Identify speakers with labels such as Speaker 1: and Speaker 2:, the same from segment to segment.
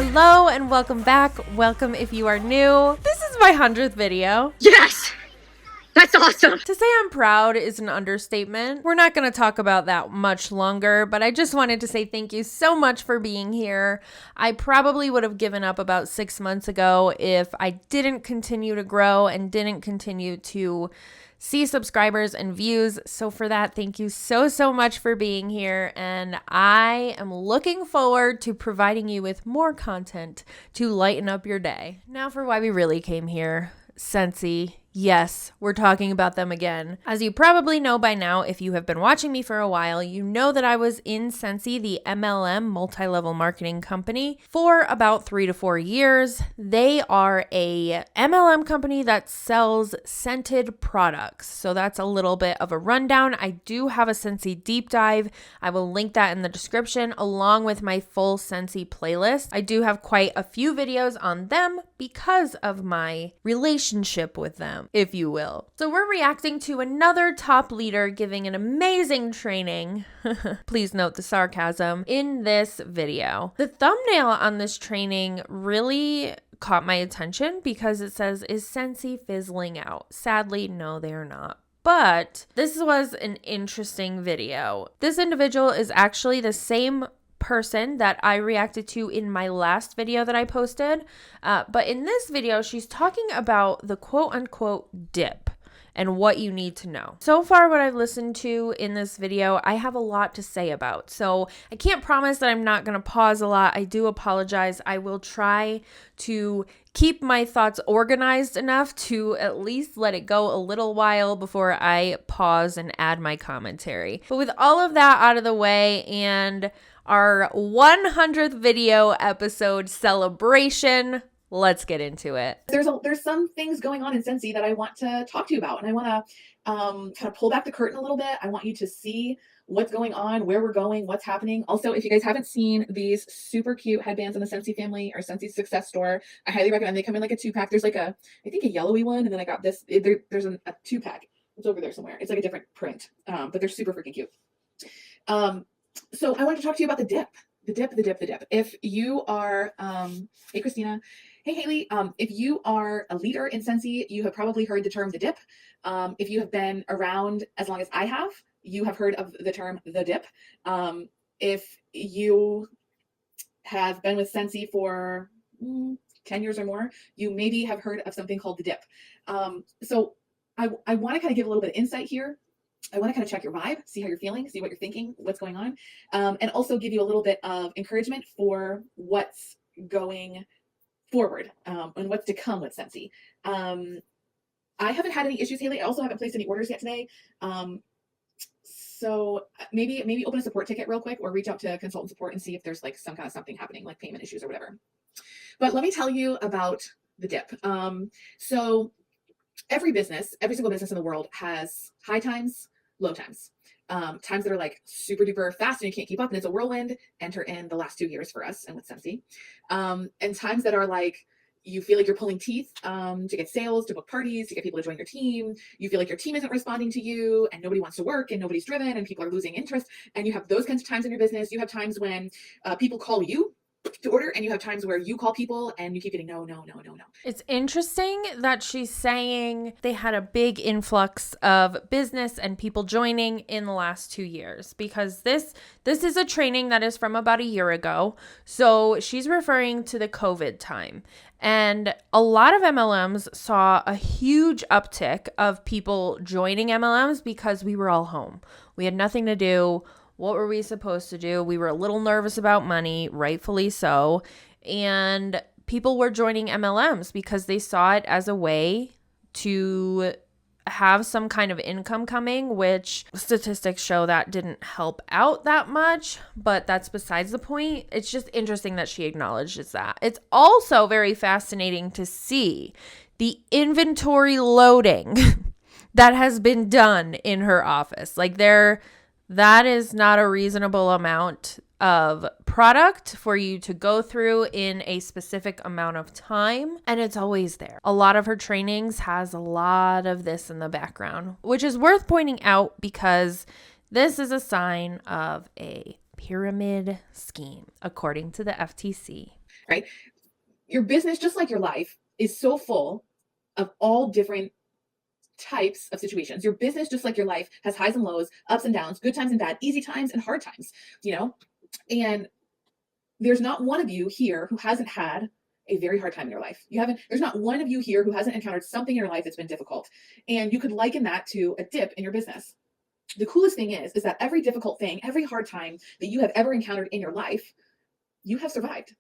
Speaker 1: Hello and welcome back. Welcome if you are new. This is my 100th video.
Speaker 2: Yes! That's awesome!
Speaker 1: To say I'm proud is an understatement. We're not going to talk about that much longer, but I just wanted to say thank you so much for being here. I probably would have given up about 6 months ago if I didn't continue to grow and didn't continue to see subscribers and views. So for that, thank you so much for being here. And I am looking forward to providing you with more content to lighten up your day. Now for why we really came here. Scentsy. Yes, we're talking about them again. As you probably know by now, if you have been watching me for a while, you know that I was in Scentsy, the MLM, multi-level marketing company, for about 3 to 4 years. They are a MLM company that sells scented products. So that's a little bit of a rundown. I do have a Scentsy deep dive. I will link that in the description along with my full Scentsy playlist. I do have quite a few videos on them because of my relationship with them, if you will. So we're reacting to another top leader giving an amazing training. Please note the sarcasm in this video. The thumbnail on this training really caught my attention because it says, "Is Scentsy fizzling out?" Sadly, no, they are not. But this was an interesting video. This individual is actually the same person that I reacted to in my last video that I posted. But in this video, she's talking about the quote unquote dip and what you need to know. So far, what I've listened to in this video, I have a lot to say about. So I can't promise that I'm not going to pause a lot. I do apologize. I will try to keep my thoughts organized enough to at least let it go a little while before I pause and add my commentary. But with all of that out of the way and our 100th video episode celebration, let's get into it.
Speaker 3: There's some things going on in Scentsy that I want to talk to you about, and I want to kind of pull back the curtain a little bit. I want you to see what's going on, where we're going, what's happening. Also, if you guys haven't seen these super cute headbands in the Scentsy family or Scentsy Success Store, I highly recommend. They come in like a 2-pack. There's like I think a yellowy one, and then I got this. There's a 2-pack. It's over there somewhere. It's like a different print, but they're super freaking cute. So I wanted to talk to you about the dip. The dip. If you are, hey Christina, hey Haley, if you are a leader in Scentsy, you have probably heard the term the dip. If you have been around as long as I have, you have heard of the term the dip. If you have been with Scentsy for 10 years or more, you maybe have heard of something called the dip. So I want to kind of give a little bit of insight here. I want to kind of check your vibe, see how you're feeling, see what you're thinking, what's going on, and also give you a little bit of encouragement for what's going forward and what's to come with Scentsy. I haven't had any issues, Haley. I also haven't placed any orders yet today. So maybe open a support ticket real quick or reach out to consultant support and see if there's like some kind of something happening, like payment issues or whatever. But let me tell you about the dip. So every single business in the world has high times, low times, times that are like super duper fast and you can't keep up and it's a whirlwind. Enter in the last 2 years for us and with Scentsy. And times that are like, you feel like you're pulling teeth to get sales, to book parties, to get people to join your team. You feel like your team isn't responding to you and nobody wants to work and nobody's driven and people are losing interest. And you have those kinds of times in your business. You have times when people call you to order, and you have times where you call people and you keep getting no.
Speaker 1: It's interesting that she's saying they had a big influx of business and people joining in the last 2 years, because this is a training that is from about a year ago. So she's referring to the COVID time. And a lot of MLMs saw a huge uptick of people joining MLMs because we were all home. We had nothing to do. What were we supposed to do? We were a little nervous about money, rightfully so. And people were joining MLMs because they saw it as a way to have some kind of income coming, which statistics show that didn't help out that much, but that's besides the point. It's just interesting that she acknowledges that. It's also very fascinating to see the inventory loading that has been done in her office. Like that is not a reasonable amount of product for you to go through in a specific amount of time, and it's always there. A lot of her trainings has a lot of this in the background, which is worth pointing out because this is a sign of a pyramid scheme, according to the FTC.
Speaker 3: right? Your business, just like your life, is so full of all different types of situations. Your business, just like your life, has highs and lows, ups and downs, good times and bad, easy times and hard times, and there's not one of you here who hasn't had a very hard time in your life. There's not one of you here who hasn't encountered something in your life that's been difficult. And you could liken that to a dip in your business. The coolest thing is that every difficult thing, every hard time that you have ever encountered in your life, you have survived.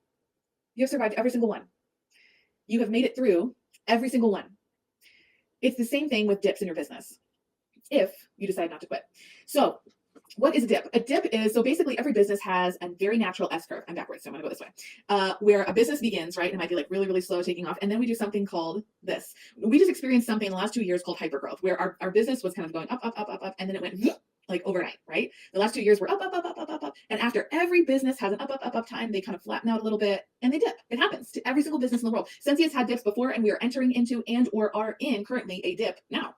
Speaker 3: You have survived every single one. You have made it through every single one. It's the same thing with dips in your business, if you decide not to quit. So what is a dip? A dip is, so basically every business has a very natural S-curve. I'm backwards, so I'm gonna go this way. Where a business begins, right? And it might be like really, really slow taking off. And then we do something called this. We just experienced something in the last 2 years called hypergrowth, where our business was kind of going up, up, up, up, up, and then it went like overnight, right? The last 2 years were up, up, up, up, up, up, up. And after every business has an up, up, up, up time, they kind of flatten out a little bit and they dip. It happens to every single business in the world. Scentsy has had dips before, and we are entering into and or are in currently a dip now.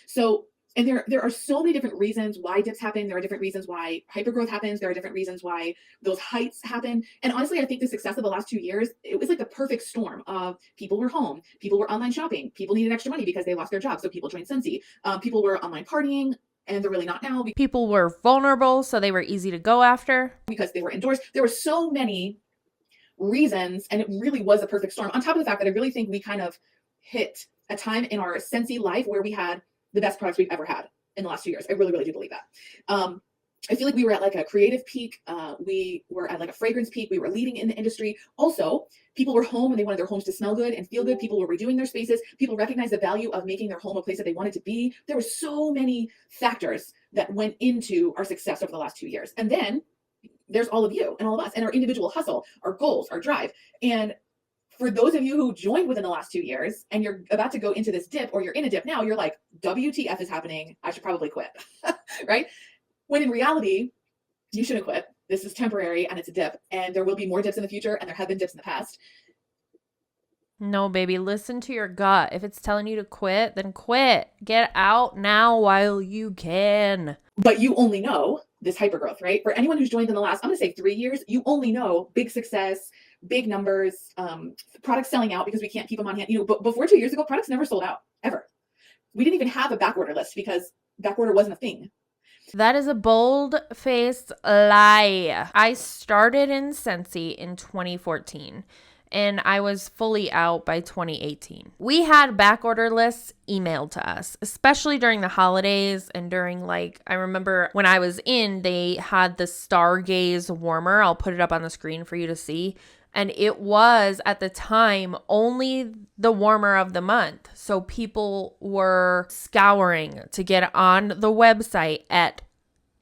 Speaker 3: So, and there are so many different reasons why dips happen. There are different reasons why hypergrowth happens. There are different reasons why those heights happen. And honestly, I think the success of the last 2 years, it was like the perfect storm of people were home, people were online shopping, people needed extra money because they lost their jobs, so people joined Scentsy. People were online partying, and they're really not now.
Speaker 1: People were vulnerable, so they were easy to go after.
Speaker 3: Because they were indoors. There were so many reasons, and it really was a perfect storm. On top of the fact that I really think we kind of hit a time in our Scentsy life where we had the best products we've ever had in the last 2 years. I really, really do believe that. I feel like we were at like a creative peak. We were at like a fragrance peak. We were leading in the industry. Also, people were home and they wanted their homes to smell good and feel good. People were redoing their spaces. People recognized the value of making their home a place that they wanted to be. There were so many factors that went into our success over the last 2 years. And then there's all of you and all of us and our individual hustle, our goals, our drive. And for those of you who joined within the last 2 years and you're about to go into this dip, or you're in a dip now, you're like, WTF is happening? I should probably quit, right? When in reality, you shouldn't quit. This is temporary and it's a dip, and there will be more dips in the future, and there have been dips in the past.
Speaker 1: No, baby, listen to your gut. If it's telling you to quit, then quit. Get out now while you can.
Speaker 3: But you only know this hypergrowth, right? For anyone who's joined in the last, I'm going to say 3 years, you only know big success, big numbers, products selling out because we can't keep them on hand. But before 2 years ago, products never sold out, ever. We didn't even have a back order list because back order wasn't a thing.
Speaker 1: That is a bold-faced lie. I started in Scentsy in 2014. And I was fully out by 2018. We had back order lists emailed to us, especially during the holidays and during I remember when I was in, they had the Stargaze warmer. I'll put it up on the screen for you to see. And it was at the time only the warmer of the month. So people were scouring to get on the website at,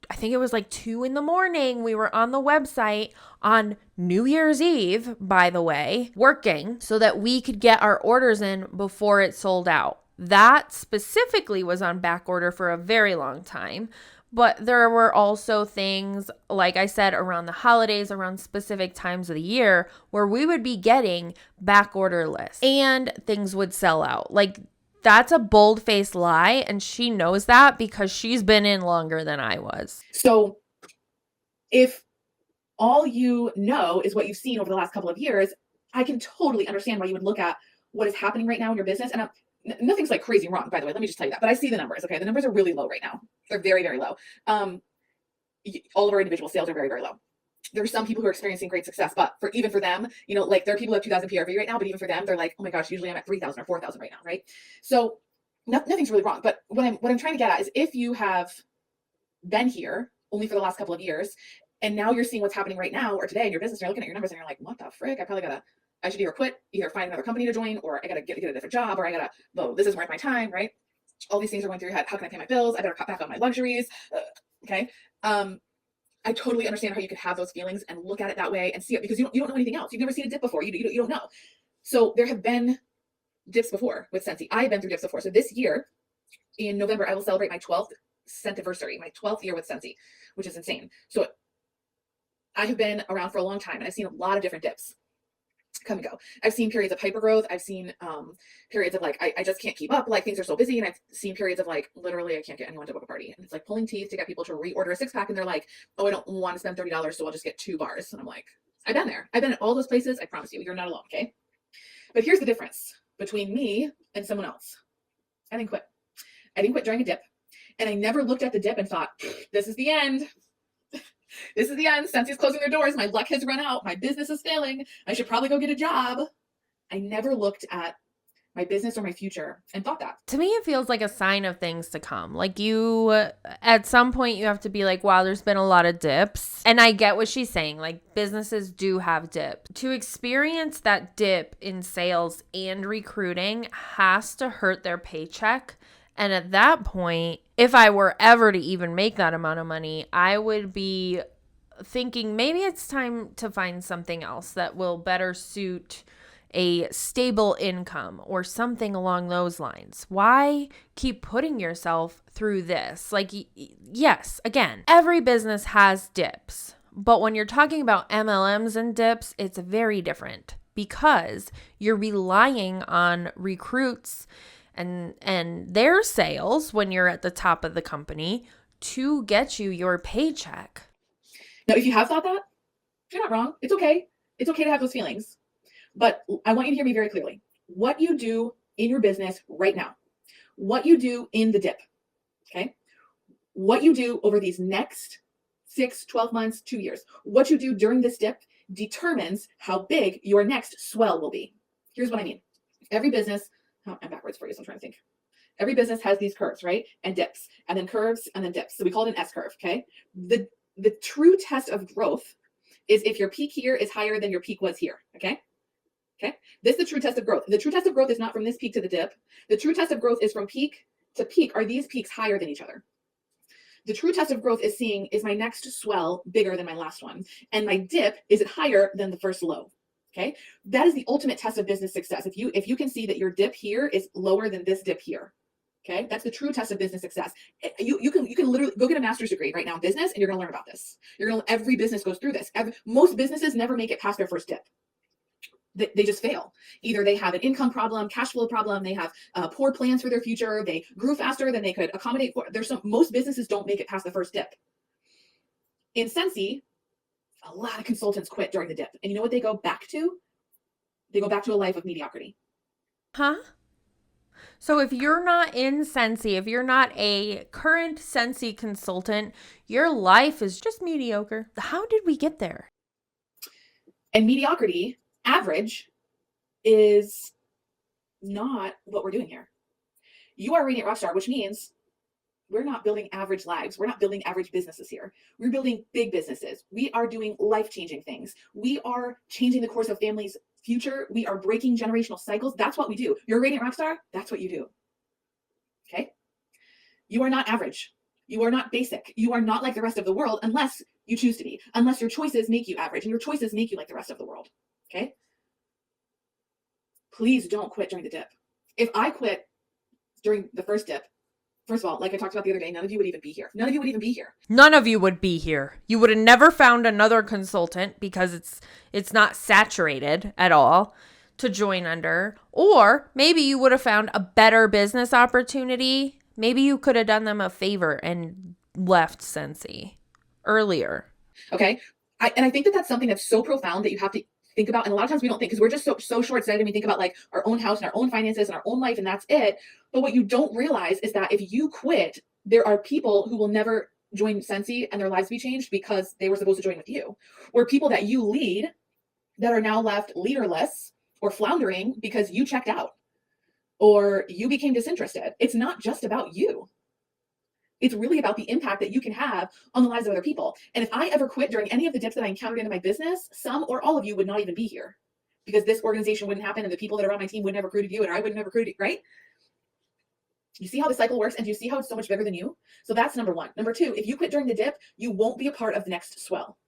Speaker 1: I think it was 2 a.m. We were on the website on New Year's Eve, by the way, working so that we could get our orders in before it sold out. That specifically was on back order for a very long time. But there were also things, like I said, around the holidays, around specific times of the year, where we would be getting back order lists and things would sell out. That's a bold-faced lie, and she knows that because she's been in longer than I was.
Speaker 3: So if all you know is what you've seen over the last couple of years, I can totally understand why you would look at what is happening right now in your business. And nothing's crazy wrong, by the way. Let me just tell you that. But I see the numbers, okay? The numbers are really low right now. They're very, very low. All of our individual sales are very, very low. There are some people who are experiencing great success, but even for them, there are people who have 2,000 PRV right now, but even for them, they're like, oh my gosh, usually I'm at 3,000 or 4,000 right now, right? So nothing's really wrong. But what I'm trying to get at is, if you have been here only for the last couple of years, and now you're seeing what's happening right now or today in your business, and you're looking at your numbers and you're like, what the frick? I should either quit, either find another company to join, or I gotta get a different job, or this isn't worth my time, right? All these things are going through your head. How can I pay my bills? I better cut back on my luxuries. Okay. I totally understand how you could have those feelings and look at it that way and see it, because you don't know anything else. You've never seen a dip before. You don't know. So there have been dips before with Scentsy. I've been through dips before. So this year in November, I will celebrate my 12th Scentiversary, my 12th year with Scentsy, which is insane. So I have been around for a long time, and I've seen a lot of different dips come and go. I've seen periods of hypergrowth. I've seen periods of I just can't keep up. Things are so busy. And I've seen periods of literally I can't get anyone to book a party. And it's pulling teeth to get people to reorder a 6-pack. And they're like, oh, I don't want to spend $30, so I'll just get 2 bars. And I'm like, I've been there. I've been at all those places. I promise you, you're not alone, okay? But here's the difference between me and someone else. I didn't quit. I didn't quit during a dip. And I never looked at the dip and thought, this is the end. This is the end. Scentsy's closing their doors. My luck has run out. My business is failing. I should probably go get a job. I never looked at my business or my future and thought that.
Speaker 1: To me, it feels like a sign of things to come. Like at some point, you have to be like, wow, there's been a lot of dips. And I get what she's saying. Like, businesses do have dips. To experience that dip in sales and recruiting has to hurt their paycheck. And at that point, if I were ever to even make that amount of money, I would be thinking maybe it's time to find something else that will better suit a stable income or something along those lines. Why keep putting yourself through this? Like, yes, again, every business has dips, but when you're talking about MLMs and dips, it's very different because you're relying on recruits and their sales when you're at the top of the company to get you your paycheck.
Speaker 3: Now, if you have thought that, you're not wrong. It's okay. It's okay to have those feelings. But I want you to hear me very clearly. What you do in your business right now, what you do in the dip, okay? What you do over these next 6, 12 months, 2 years, what you do during this dip determines how big your next swell will be. Here's what I mean. Every business, I'm backwards for you, so I'm trying to think. Every business has these curves, right? And dips, and then curves, and then dips. So we call it an S curve, okay? The true test of growth is if your peak here is higher than your peak was here, okay? Okay, this is the true test of growth. The true test of growth is not from this peak to the dip. The true test of growth is from peak to peak. Are these peaks higher than each other? The true test of growth is seeing, is my next swell bigger than my last one? And my dip, is it higher than the first low? Okay, that is the ultimate test of business success. If you can see that your dip here is lower than this dip here, okay, that's the true test of business success. You can literally go get a master's degree right now in business, and you're going to learn about this. Every business goes through this. Most businesses never make it past their first dip. They just fail. Either they have an income problem, cash flow problem, they have poor plans for their future, they grew faster than they could accommodate for. Most businesses don't make it past the first dip. In Scentsy, a lot of consultants quit during the dip. And you know what they go back to? They go back to a life of mediocrity.
Speaker 1: Huh? So if you're not in Scentsy, if you're not a current Scentsy consultant, your life is just mediocre. How did we get there?
Speaker 3: And mediocrity, average, is not what we're doing here. You are a Radiant Rockstar, which means we're not building average lives. We're not building average businesses here. We're building big businesses. We are doing life-changing things. We are changing the course of families' future. We are breaking generational cycles. That's what we do. You're a Radiant Rockstar. That's what you do. Okay? You are not average. You are not basic. You are not like the rest of the world unless you choose to be, unless your choices make you average and your choices make you like the rest of the world. Okay? Please don't quit during the dip. If I quit during the first dip, first of all, like I talked about the other day, none of you would even be here. None of you would even be here.
Speaker 1: None of you would be here. You would have never found another consultant because it's not saturated at all to join under. Or maybe you would have found a better business opportunity. Maybe you could have done them a favor and left Scentsy earlier.
Speaker 3: Okay. I think that that's something that's so profound that you have to think about. And a lot of times we don't think, because we're just so short-sighted, and we think about like our own house and our own finances and our own life, and that's it. But what you don't realize is that if you quit, there are people who will never join Scentsy and their lives be changed because they were supposed to join with you. Or people that you lead that are now left leaderless or floundering because you checked out or you became disinterested. It's not just about you. It's really about the impact that you can have on the lives of other people. And if I ever quit during any of the dips that I encountered in my business, some or all of you would not even be here because this organization wouldn't happen and the people that are on my team wouldn't have recruited you and I wouldn't have recruited, right? You see how the cycle works, and you see how it's so much bigger than you? So that's number one. Number two, if you quit during the dip, you won't be a part of the next swell.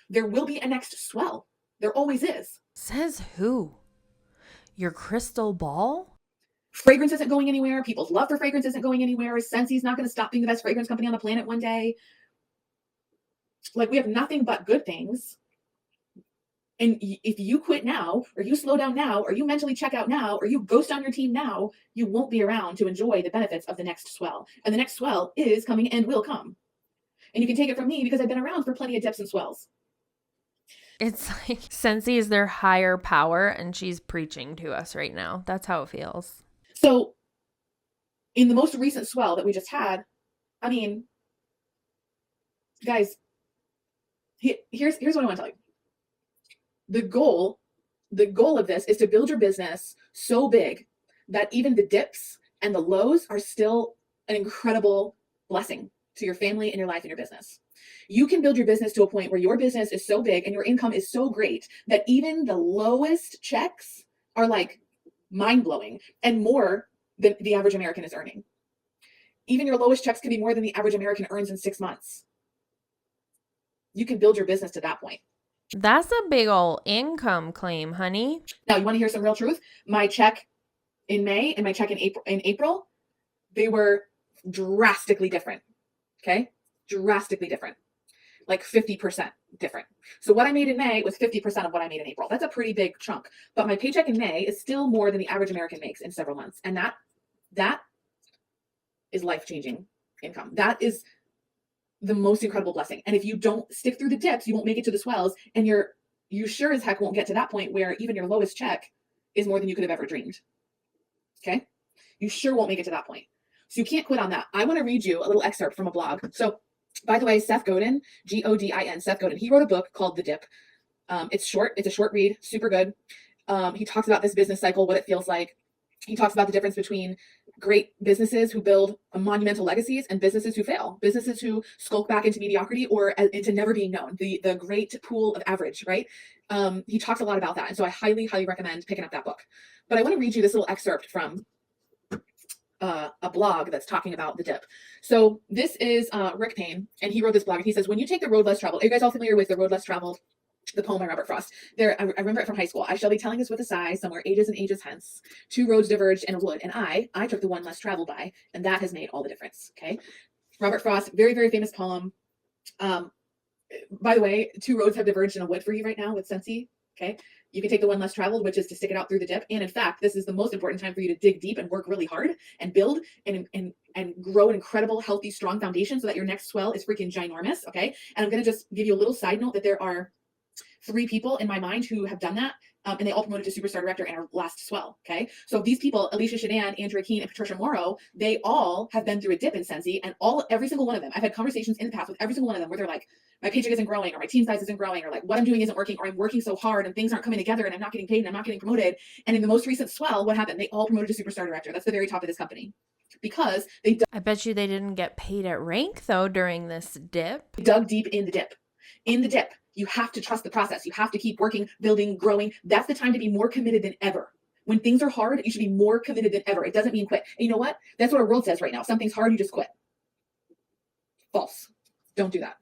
Speaker 3: There will be a next swell. There always is.
Speaker 1: Says who? Your crystal ball?
Speaker 3: Fragrance isn't going anywhere. People's love for fragrance isn't going anywhere. Scentsy's not going to stop being the best fragrance company on the planet one day. Like, we have nothing but good things. And if you quit now, or you slow down now, or you mentally check out now, or you ghost on your team now, you won't be around to enjoy the benefits of the next swell. And the next swell is coming and will come. And you can take it from me because I've been around for plenty of dips and swells.
Speaker 1: It's like Scentsy is their higher power and she's preaching to us right now. That's how it feels.
Speaker 3: So in the most recent swell that we just had, I mean, guys, here's what I want to tell you. The goal of this is to build your business so big that even the dips and the lows are still an incredible blessing to your family and your life and your business. You can build your business to a point where your business is so big and your income is so great that even the lowest checks are like mind-blowing and more than the average American is earning. Even your lowest checks can be more than the average American earns in 6 months. You can build your business to that point.
Speaker 1: That's a big old income claim, honey.
Speaker 3: Now, you want to hear some real truth? My check in May and my check in April, they were drastically different. Okay? Drastically different. Like 50% different. So what I made in May was 50% of what I made in April. That's a pretty big chunk. But my paycheck in May is still more than the average American makes in several months. And that is life-changing income. That is the most incredible blessing. And if you don't stick through the dips, you won't make it to the swells, and you sure as heck won't get to that point where even your lowest check is more than you could have ever dreamed. Okay? You sure won't make it to that point. So you can't quit on that. I want to read you a little excerpt from a blog. So, by the way, Seth Godin, Godin, Seth Godin, he wrote a book called The Dip. It's short. It's a short read. Super good. He talks about this business cycle, what it feels like. He talks about the difference between great businesses who build monumental legacies and businesses who fail, businesses who skulk back into mediocrity or into never being known, the great pool of average, right? He talks a lot about that. And so I highly, highly recommend picking up that book. But I want to read you this little excerpt from a blog that's talking about the dip. So this is Rick Payne, and he wrote this blog. And he says, when you take the road less traveled, are you guys all familiar with The Road Less Traveled? The poem by Robert Frost. I remember it from high school. I shall be telling this with a sigh, somewhere ages and ages hence. 2 roads diverged in a wood, and I took the one less traveled by, and that has made all the difference. Okay. Robert Frost, very, very famous poem. By the way, 2 roads have diverged in a wood for you right now with Scentsy. Okay. You can take the one less traveled, which is to stick it out through the dip. And in fact, this is the most important time for you to dig deep and work really hard and build and grow an incredible, healthy, strong foundation so that your next swell is freaking ginormous. Okay. And I'm going to just give you a little side note that there are 3 people in my mind who have done that, and they all promoted to superstar director in our last swell. Okay, so these people, Alicia Shadan, Andrea Keene, and Patricia Morrow, they all have been through a dip in Scentsy, and every single one of them, I've had conversations in the past with every single one of them where they're like, my paycheck isn't growing, or my team size isn't growing, or like what I'm doing isn't working, or I'm working so hard and things aren't coming together, and I'm not getting paid, and I'm not getting promoted. And in the most recent swell, what happened? They all promoted to superstar director. That's the very top of this company. Because I
Speaker 1: bet you they didn't get paid at rank though during this dip.
Speaker 3: Dug deep in the dip. In the dip. You have to trust the process. You have to keep working, building, growing. That's the time to be more committed than ever. When things are hard, you should be more committed than ever. It doesn't mean quit. And you know what? That's what our world says right now. Something's hard, you just quit. False. Don't do that.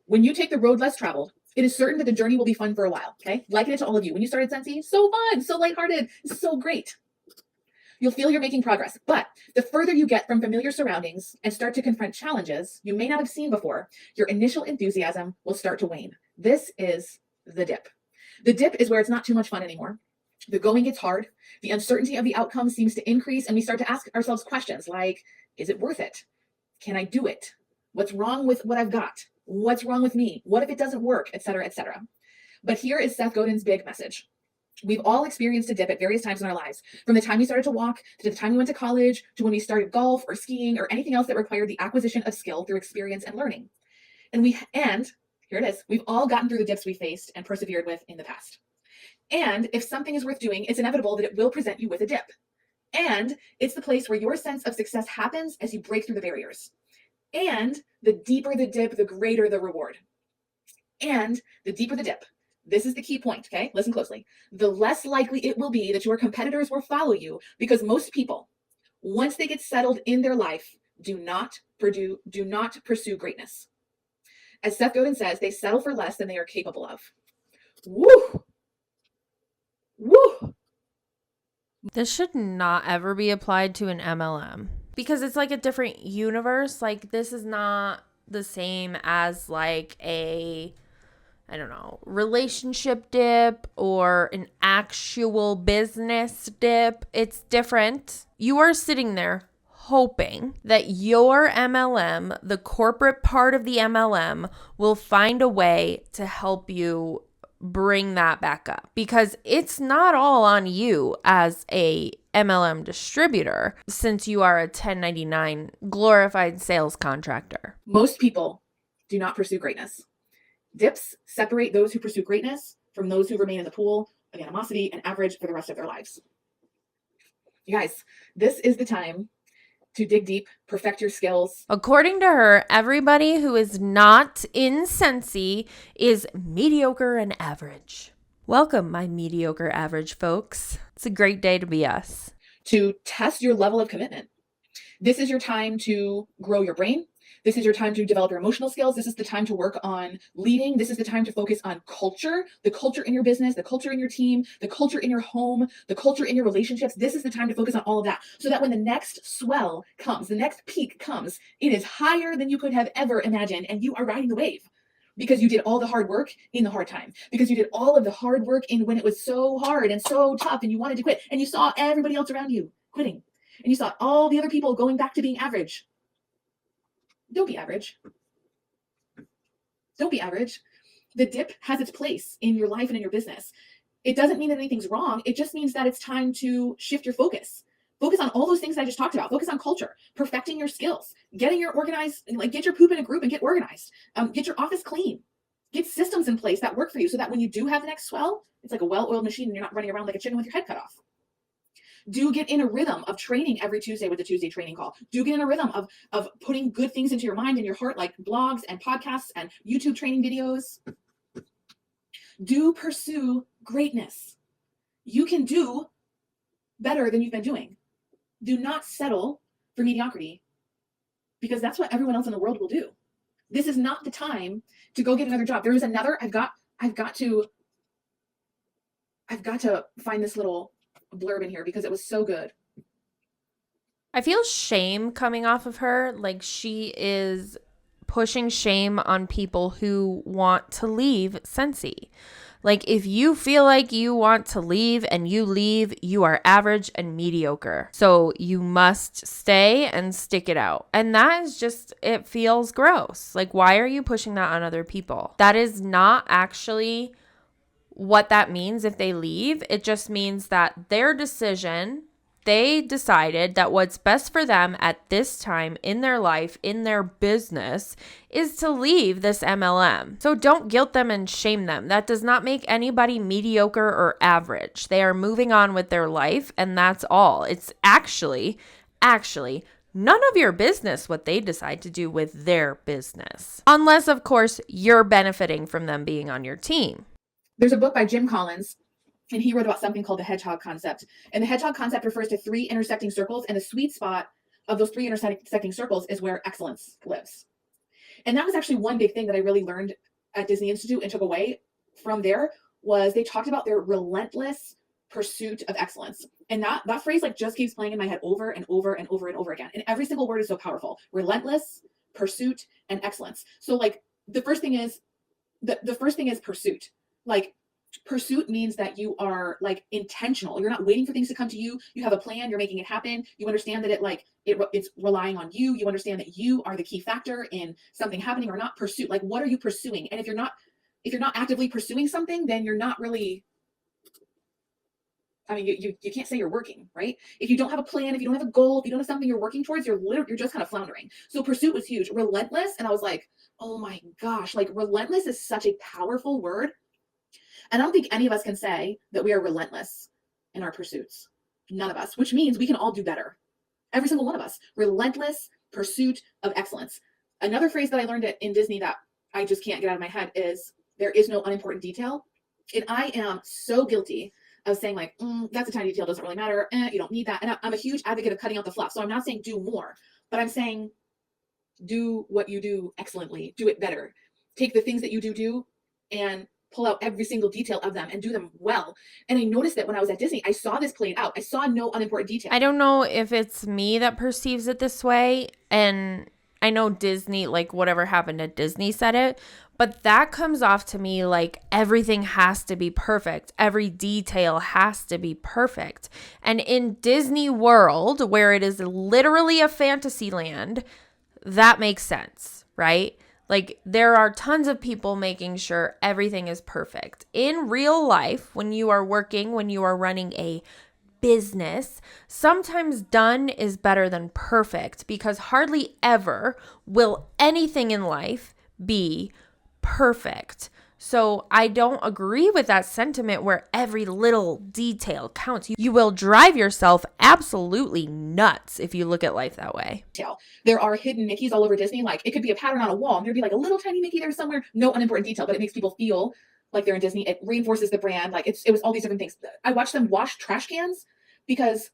Speaker 3: When you take the road less traveled, it is certain that the journey will be fun for a while. Okay? Liken it to all of you. When you started Scentsy, so fun, so lighthearted, so great. You'll feel you're making progress, but the further you get from familiar surroundings and start to confront challenges you may not have seen before, your initial enthusiasm will start to wane. This is the dip. The dip is where it's not too much fun anymore. The going gets hard. The uncertainty of the outcome seems to increase, and we start to ask ourselves questions like, is it worth it? Can I do it? What's wrong with what I've got? What's wrong with me? What if it doesn't work? Etc., etc. But here is Seth Godin's big message. We've all experienced a dip at various times in our lives, from the time we started to walk, to the time we went to college, to when we started golf or skiing or anything else that required the acquisition of skill through experience and learning. And here it is, we've all gotten through the dips we faced and persevered with in the past. And if something is worth doing, it's inevitable that it will present you with a dip. And it's the place where your sense of success happens as you break through the barriers. And the deeper the dip, the greater the reward. And the deeper the dip, this is the key point, okay? Listen closely. The less likely it will be that your competitors will follow you, because most people, once they get settled in their life, do not pursue greatness. As Seth Godin says, they settle for less than they are capable of. Woo! Woo!
Speaker 1: This should not ever be applied to an MLM because it's like a different universe. Like this is not the same as like a relationship dip or an actual business dip. It's different. You are sitting there hoping that your MLM, the corporate part of the MLM, will find a way to help you bring that back up, because it's not all on you as a MLM distributor, since you are a 1099 glorified sales contractor.
Speaker 3: Most people do not pursue greatness. Dips separate those who pursue greatness from those who remain in the pool of animosity and average for the rest of their lives. You guys, this is the time to dig deep, perfect your skills.
Speaker 1: According to her, everybody who is not in Scentsy is mediocre and average. Welcome, my mediocre average folks. It's a great day to be us.
Speaker 3: To test your level of commitment. This is your time to grow your brain. This is your time to develop your emotional skills. This is the time to work on leading. This is the time to focus on culture, the culture in your business, the culture in your team, the culture in your home, the culture in your relationships. This is the time to focus on all of that, so that when the next swell comes, the next peak comes, it is higher than you could have ever imagined, and you are riding the wave. Because you did all the hard work in the hard time. Because you did all of the hard work in when it was so hard and so tough and you wanted to quit. And you saw everybody else around you quitting. And you saw all the other people going back to being average. Don't be average. Don't be average. The dip has its place in your life and in your business. It doesn't mean that anything's wrong. It just means that it's time to shift your focus. Focus on all those things that I just talked about. Focus on culture, perfecting your skills, getting your organized, like get your poop in a group and get organized. Get your office clean. Get systems in place that work for you, so that when you do have the next swell, it's like a well-oiled machine and you're not running around like a chicken with your head cut off. Do get in a rhythm of training every Tuesday with the Tuesday training call. Do get in a rhythm of putting good things into your mind and your heart, like blogs and podcasts and YouTube training videos. Do pursue greatness. You can do better than you've been doing. Do not settle for mediocrity, because that's what everyone else in the world will do. This is not the time to go get another job. There is another, I've got to find this little blurb in here because it was so good.
Speaker 1: I feel shame coming off of her. Like, she is pushing shame on people who want to leave Scentsy. Like, if you feel like you want to leave and you leave, you are average and mediocre. So you must stay and stick it out. And that is just, it feels gross. Like, why are you pushing that on other people? That is not actually what that means if they leave. It just means that their decision, they decided that what's best for them at this time in their life, in their business, is to leave this MLM. So don't guilt them and shame them. That does not make anybody mediocre or average. They are moving on with their life, and that's all. It's actually none of your business what they decide to do with their business. Unless, of course, you're benefiting from them being on your team.
Speaker 3: There's a book by Jim Collins, and he wrote about something called the hedgehog concept. And the hedgehog concept refers to 3 intersecting circles, and the sweet spot of those 3 intersecting circles is where excellence lives. And that was actually one big thing that I really learned at Disney Institute and took away from there, was they talked about their relentless pursuit of excellence. And that phrase like just keeps playing in my head over and over and over and over again. And every single word is so powerful. Relentless, pursuit, and excellence. So like the first thing is pursuit. Like, pursuit means that you are like intentional. You're not waiting for things to come to you. You have a plan. You're making it happen. You understand that it's relying on you. You understand that you are the key factor in something happening or not. Pursuit. Like, what are you pursuing? And if you're not actively pursuing something, then you're not really, I mean, you can't say you're working, right? If you don't have a plan, if you don't have a goal, if you don't have something you're working towards, you're just kind of floundering. So pursuit was huge. Relentless. And I was like, oh my gosh, like relentless is such a powerful word. And I don't think any of us can say that we are relentless in our pursuits. None of us, which means we can all do better. Every single one of us. Relentless pursuit of excellence. Another phrase that I learned in Disney that I just can't get out of my head is, there is no unimportant detail. And I am so guilty of saying like, that's a tiny detail, doesn't really matter. You don't need that. And I'm a huge advocate of cutting out the fluff. So I'm not saying do more, but I'm saying do what you do excellently. Do it better. Take the things that you do and pull out every single detail of them and do them well. And I noticed that when I was at Disney, I saw this played out. I saw no unimportant detail.
Speaker 1: I don't know if it's me that perceives it this way. And I know Disney, like whatever happened at Disney said it, but that comes off to me like everything has to be perfect. Every detail has to be perfect. And in Disney World, where it is literally a fantasy land, that makes sense, right? Like there are tons of people making sure everything is perfect. In real life, when you are working, when you are running a business, sometimes done is better than perfect, because hardly ever will anything in life be perfect. So I don't agree with that sentiment where every little detail counts. You will drive yourself absolutely nuts if you look at life that way.
Speaker 3: There are hidden Mickeys all over Disney. Like it could be a pattern on a wall and there'd be like a little tiny Mickey there somewhere. No unimportant detail, but it makes people feel like they're in Disney. It reinforces the brand. Like it was all these different things. I watched them wash trash cans because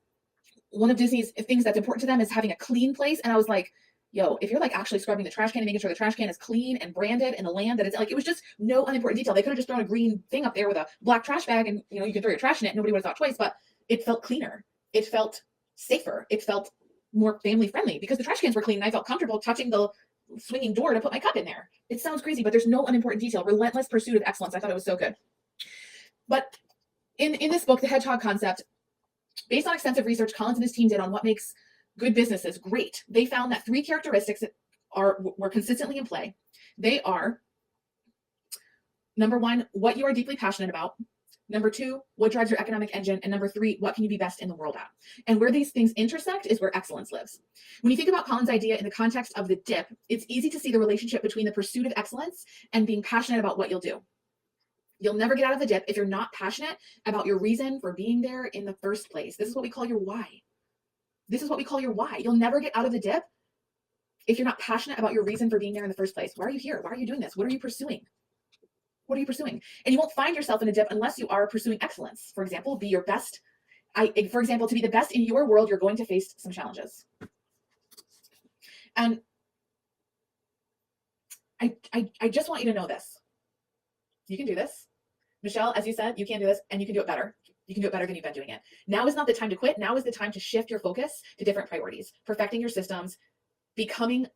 Speaker 3: one of Disney's things that's important to them is having a clean place. And I was like, yo, if you're like actually scrubbing the trash can and making sure the trash can is clean and branded in the land that it's like, it was just no unimportant detail. They could have just thrown a green thing up there with a black trash bag and you can throw your trash in it. Nobody would have thought twice, but it felt cleaner. It felt safer. It felt more family friendly because the trash cans were clean and I felt comfortable touching the swinging door to put my cup in there. It sounds crazy, but there's no unimportant detail. Relentless pursuit of excellence. I thought it was so good. But in this book, The Hedgehog Concept, based on extensive research Collins and his team did on what makes good businesses great, they found that 3 characteristics were consistently in play. They are, number 1, what you are deeply passionate about. Number 2, what drives your economic engine. And number 3, what can you be best in the world at? And where these things intersect is where excellence lives. When you think about Collins' idea in the context of the dip, it's easy to see the relationship between the pursuit of excellence and being passionate about what you'll do. You'll never get out of the dip if you're not passionate about your reason for being there in the first place. This is what we call your why. This is what we call your why. You'll never get out of the dip if you're not passionate about your reason for being there in the first place. Why are you here? Why are you doing this? What are you pursuing? What are you pursuing? And you won't find yourself in a dip unless you are pursuing excellence. For example, be your best. For example, to be the best in your world, you're going to face some challenges. And I just want you to know this. You can do this. Michelle, as you said, you can do this and you can do it better. You can do it better than you've been doing it. Now is not the time to quit. Now is the time to shift your focus to different priorities, perfecting your systems, becoming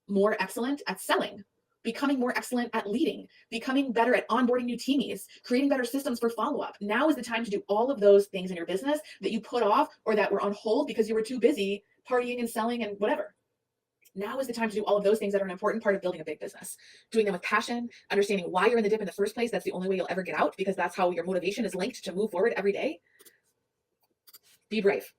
Speaker 3: more excellent at selling, becoming more excellent at leading, becoming better at onboarding new teamies, creating better systems for follow-up. Now is the time to do all of those things in your business that you put off or that were on hold because you were too busy partying and selling and whatever. Now is the time to do all of those things that are an important part of building a big business. Doing them with passion, understanding why you're in the dip in the first place. That's the only way you'll ever get out, because that's how your motivation is linked to move forward every day. Be brave.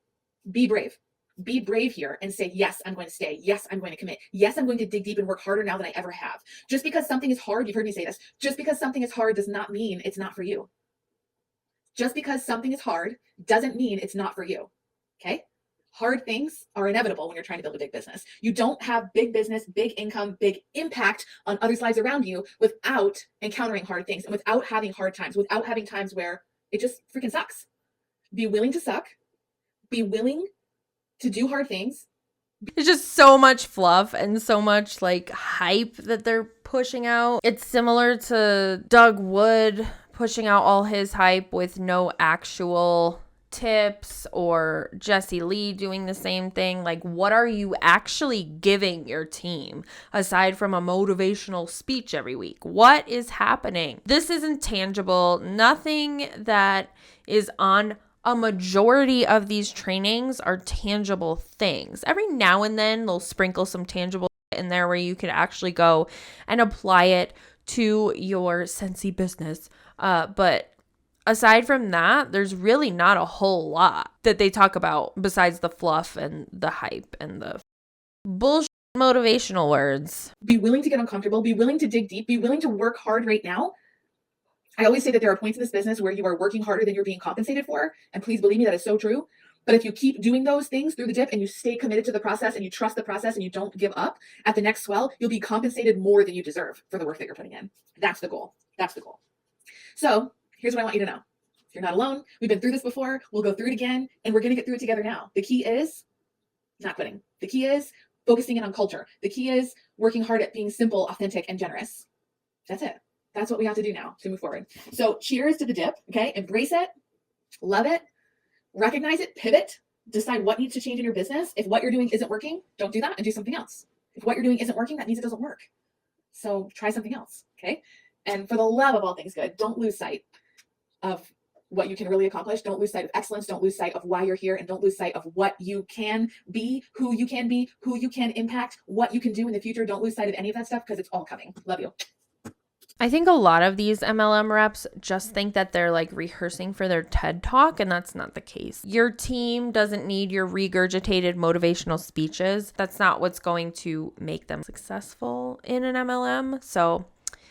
Speaker 3: Be brave. Be brave here and say, yes, I'm going to stay. Yes, I'm going to commit. Yes, I'm going to dig deep and work harder now than I ever have. Just because something is hard, you've heard me say this, just because something is hard does not mean it's not for you. Just because something is hard doesn't mean it's not for you. Okay? Hard things are inevitable when you're trying to build a big business. You don't have big business, big income, big impact on others' lives around you without encountering hard things and without having hard times, without having times where it just freaking sucks. Be willing to suck. Be willing to do hard things.
Speaker 1: It's just so much fluff and so much like hype that they're pushing out. It's similar to Doug Wood pushing out all his hype with no actual tips, or Jesse Lee doing the same thing. Like, what are you actually giving your team aside from a motivational speech every week? What is happening? This isn't tangible. Nothing that is on a majority of these trainings are tangible things. Every now and then they'll sprinkle some tangible in there where you could actually go and apply it to your Scentsy business. But aside from that, there's really not a whole lot that they talk about besides the fluff and the hype and the bullshit motivational words.
Speaker 3: Be willing to get uncomfortable. Be willing to dig deep. Be willing to work hard right now. I always say that there are points in this business where you are working harder than you're being compensated for. And please believe me, that is so true. But if you keep doing those things through the dip and you stay committed to the process and you trust the process and you don't give up, at the next swell, you'll be compensated more than you deserve for the work that you're putting in. That's the goal. That's the goal. So here's what I want you to know. You're not alone. We've been through this before. We'll go through it again, and we're going to get through it together now. The key is not quitting. The key is focusing in on culture. The key is working hard at being simple, authentic, and generous. That's it. That's what we have to do now to move forward. So cheers to the dip. Okay. Embrace it. Love it. Recognize it. Pivot. Decide what needs to change in your business. If what you're doing isn't working, don't do that and do something else. If what you're doing isn't working, that means it doesn't work. So try something else, okay? And for the love of all things good, don't lose sight of what you can really accomplish. Don't lose sight of excellence. Don't lose sight of why you're here, and don't lose sight of what you can be, who you can impact, what you can do in the future. Don't lose sight of any of that stuff, because it's all coming. Love you.
Speaker 1: I think a lot of these MLM reps just think that they're like rehearsing for their TED Talk, and that's not the case. Your team doesn't need your regurgitated motivational speeches. That's not what's going to make them successful in an MLM. So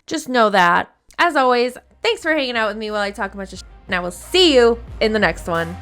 Speaker 1: just know that. As always, thanks for hanging out with me while I talk a bunch of shit, and I will see you in the next one.